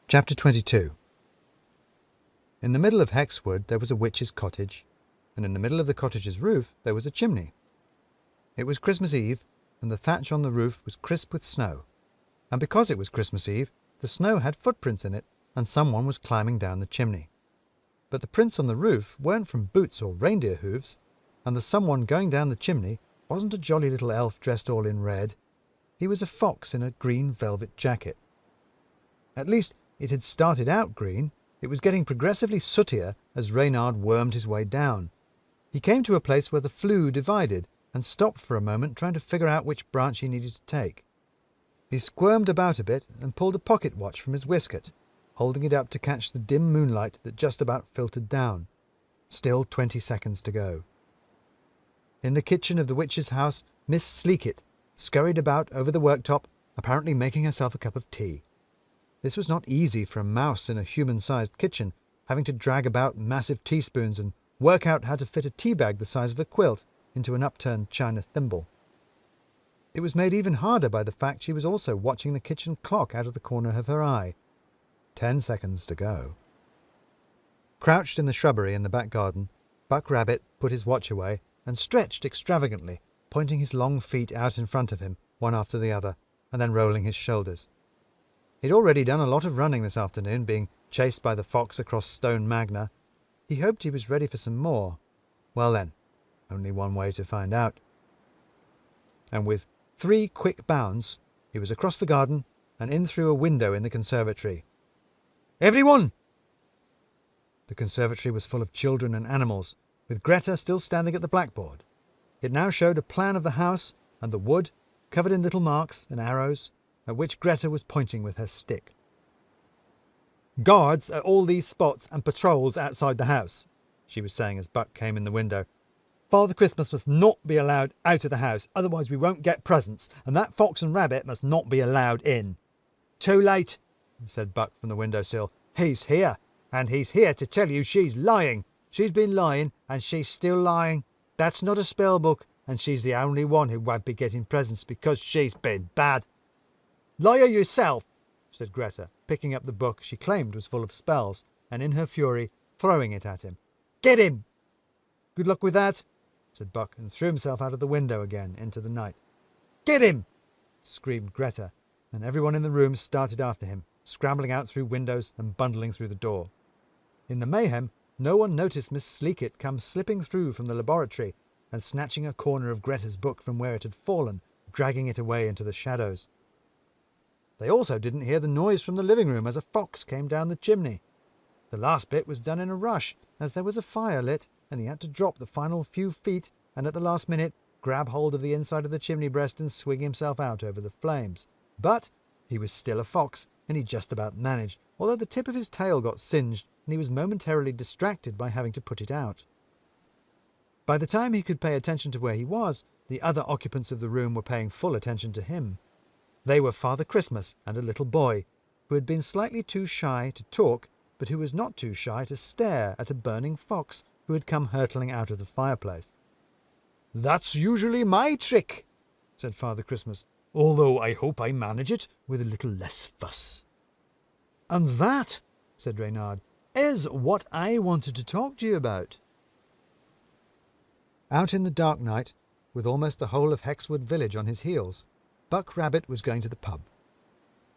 Chapter 22. In the middle of Hexwood there was a witch's cottage, and in the middle of the cottage's roof there was a chimney. It was Christmas Eve, and the thatch on the roof was crisp with snow. And because it was Christmas Eve, the snow had footprints in it, and someone was climbing down the chimney. But the prints on the roof weren't from boots or reindeer hooves, and the someone going down the chimney wasn't a jolly little elf dressed all in red. He was a fox in a green velvet jacket. At least, it had started out green. It was getting progressively sootier as Reynard wormed his way down. He came to a place where the flue divided and stopped for a moment trying to figure out which branch he needed to take. He squirmed about a bit and pulled a pocket watch from his waistcoat, holding it up to catch the dim moonlight that just about filtered down. Still 20 seconds to go. In the kitchen of the witch's house, Miss Sleekit scurried about over the worktop, apparently making herself a cup of tea. This was not easy for a mouse in a human-sized kitchen, having to drag about massive teaspoons and work out how to fit a tea bag the size of a quilt into an upturned china thimble. It was made even harder by the fact she was also watching the kitchen clock out of the corner of her eye. 10 seconds to go. Crouched in the shrubbery in the back garden, Buck Rabbit put his watch away and stretched extravagantly, pointing his long feet out in front of him, one after the other, and then rolling his shoulders. He'd already done a lot of running this afternoon, being chased by the fox across Stone Magna. He hoped he was ready for some more. Well then, only one way to find out. And with 3 quick bounds, he was across the garden and in through a window in the conservatory. "Everyone!" The conservatory was full of children and animals, with Greta still standing at the blackboard. It now showed a plan of the house and the wood, covered in little marks and arrows, at which Greta was pointing with her stick. "Guards at all these spots and patrols outside the house," she was saying as Buck came in the window. "Father Christmas must not be allowed out of the house, otherwise we won't get presents, and that fox and rabbit must not be allowed in." "Too late," said Buck from the windowsill. "He's here, and he's here to tell you she's lying. She's been lying, and she's still lying. That's not a spell book, and she's the only one who won't be getting presents because she's been bad." "Liar yourself," said Greta, picking up the book she claimed was full of spells, and in her fury throwing it at him. "Get him!" "Good luck with that," said Buck, and threw himself out of the window again into the night. "Get him!" screamed Greta, and everyone in the room started after him, scrambling out through windows and bundling through the door. In the mayhem, no one noticed Miss Sleekit come slipping through from the laboratory and snatching a corner of Greta's book from where it had fallen, dragging it away into the shadows. They also didn't hear the noise from the living room as a fox came down the chimney. The last bit was done in a rush, as there was a fire lit, and he had to drop the final few feet and at the last minute grab hold of the inside of the chimney breast and swing himself out over the flames. But he was still a fox, and he just about managed, although the tip of his tail got singed and he was momentarily distracted by having to put it out. By the time he could pay attention to where he was, the other occupants of the room were paying full attention to him. They were Father Christmas and a little boy, who had been slightly too shy to talk, but who was not too shy to stare at a burning fox who had come hurtling out of the fireplace. "That's usually my trick," said Father Christmas, "although I hope I manage it with a little less fuss." "And that," said Reynard, "is what I wanted to talk to you about." Out in the dark night, with almost the whole of Hexwood village on his heels, Buck Rabbit was going to the pub.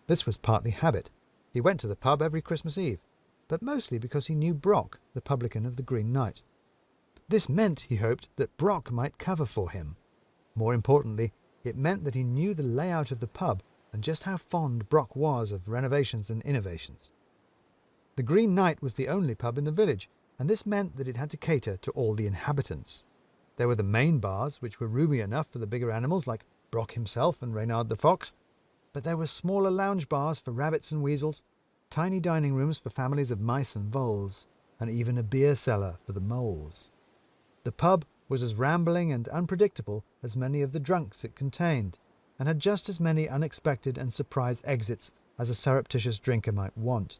This was partly habit. He went to the pub every Christmas Eve, but mostly because he knew Brock, the publican of the Green Knight. This meant, he hoped, that Brock might cover for him. More importantly, it meant that he knew the layout of the pub and just how fond Brock was of renovations and innovations. The Green Knight was the only pub in the village, and this meant that it had to cater to all the inhabitants. There were the main bars, which were roomy enough for the bigger animals like Brock himself and Reynard the fox, but there were smaller lounge bars for rabbits and weasels, tiny dining rooms for families of mice and voles, and even a beer cellar for the moles. The pub was as rambling and unpredictable as many of the drunks it contained, and had just as many unexpected and surprise exits as a surreptitious drinker might want.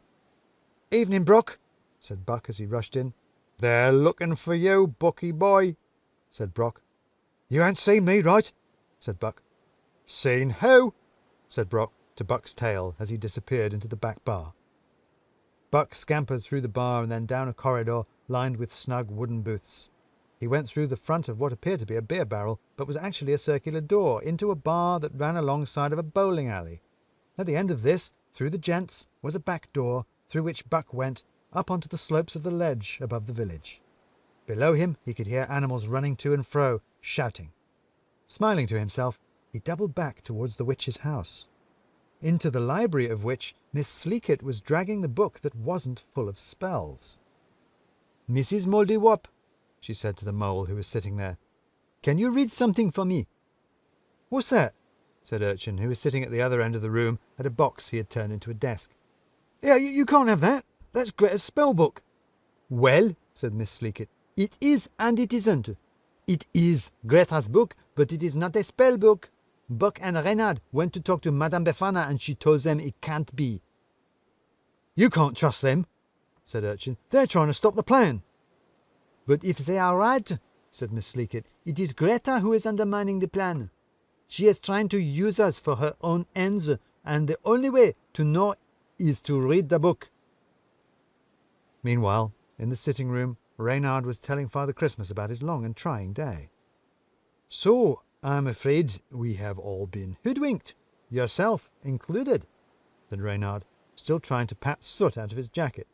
"Evening, Brock," said Buck as he rushed in. "They're looking for you, Bucky boy," said Brock. "You ain't seen me, right?" said Buck. "Seen who?" said Brock to Buck's tail as he disappeared into the back bar. Buck scampered through the bar and then down a corridor lined with snug wooden booths. He went through the front of what appeared to be a beer barrel, but was actually a circular door into a bar that ran alongside of a bowling alley. At the end of this, through the gents, was a back door, through which Buck went, up onto the slopes of the ledge above the village. Below him he could hear animals running to and fro, shouting. Smiling to himself, he doubled back towards the witch's house, into the library of which Miss Sleekit was dragging the book that wasn't full of spells. "Mrs. Mouldiwarp," she said to the mole who was sitting there, "can you read something for me?" "What's that?" said Urchin, who was sitting at the other end of the room at a box he had turned into a desk. "Yeah, you can't have that. That's Greta's spell book." "Well," said Miss Sleekit, "it is and it isn't. It is Greta's book, but it is not a spell book. Buck and Reynard went to talk to Madame Befana and she told them it can't be." "You can't trust them," said Urchin. "They're trying to stop the plan." "But if they are right," said Miss Sleekit, "it is Greta who is undermining the plan. She is trying to use us for her own ends, and the only way to know is to read the book." Meanwhile, in the sitting room, Reynard was telling Father Christmas about his long and trying day. "So, I'm afraid we have all been hoodwinked, yourself included," said Reynard, still trying to pat soot out of his jacket.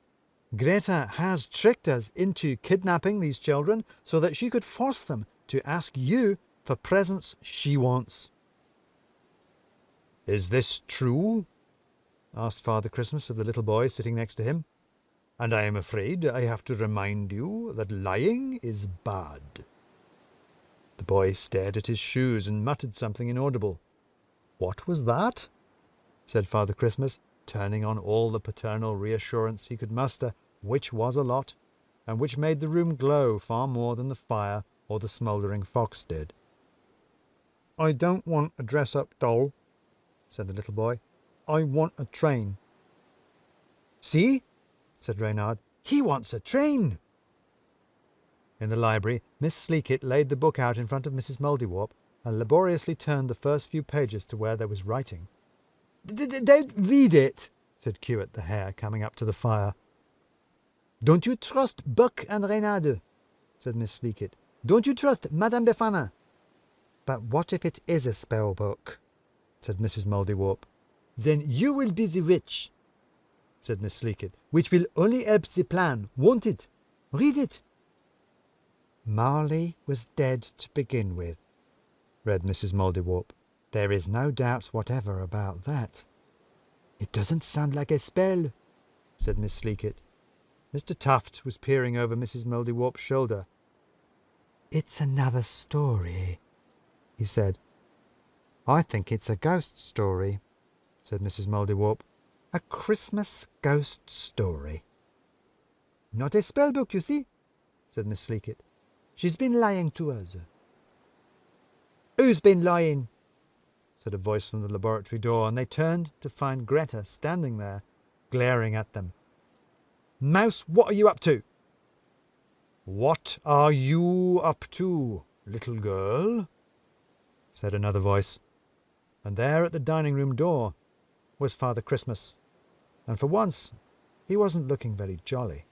"Greta has tricked us into kidnapping these children so that she could force them to ask you for presents she wants." "Is this true?" asked Father Christmas of the little boy sitting next to him. "And I am afraid I have to remind you that lying is bad." The boy stared at his shoes and muttered something inaudible. "What was that?" said Father Christmas, turning on all the paternal reassurance he could muster, which was a lot, and which made the room glow far more than the fire or the smouldering fox did. "I don't want a dress-up doll," said the little boy. "I want a train." "See?" said Reynard. "He wants a train." In the library, Miss Sleekit laid the book out in front of Mrs. Mouldiwarp and laboriously turned the first few pages to where there was writing. "Don't read it," said Kiwit the hare, coming up to the fire. "Don't you trust Buck and Reynard?" said Miss Sleekit. "Don't you trust Madame Befana?" "But what if it is a spell book?" said Mrs. Mouldiwarp. "Then you will be the witch," said Miss Sleekit, "which will only help the plan, won't it? Read it." "Marley was dead to begin with," read Mrs. Mouldiwarp. "There is no doubt whatever about that." "It doesn't sound like a spell," said Miss Sleekit. Mr. Tuft was peering over Mrs. Mouldiwarp's shoulder. "It's another story," he said. "I think it's a ghost story," said Mrs. Mouldiwarp. "A Christmas ghost story." "Not a spell book, you see," said Miss Sleekit. "She's been lying to us." "Who's been lying?" said a voice from the laboratory door, and they turned to find Greta standing there, glaring at them. "Mouse, what are you up to?" "What are you up to, little girl?" said another voice. And there at the dining-room door was Father Christmas, and for once he wasn't looking very jolly.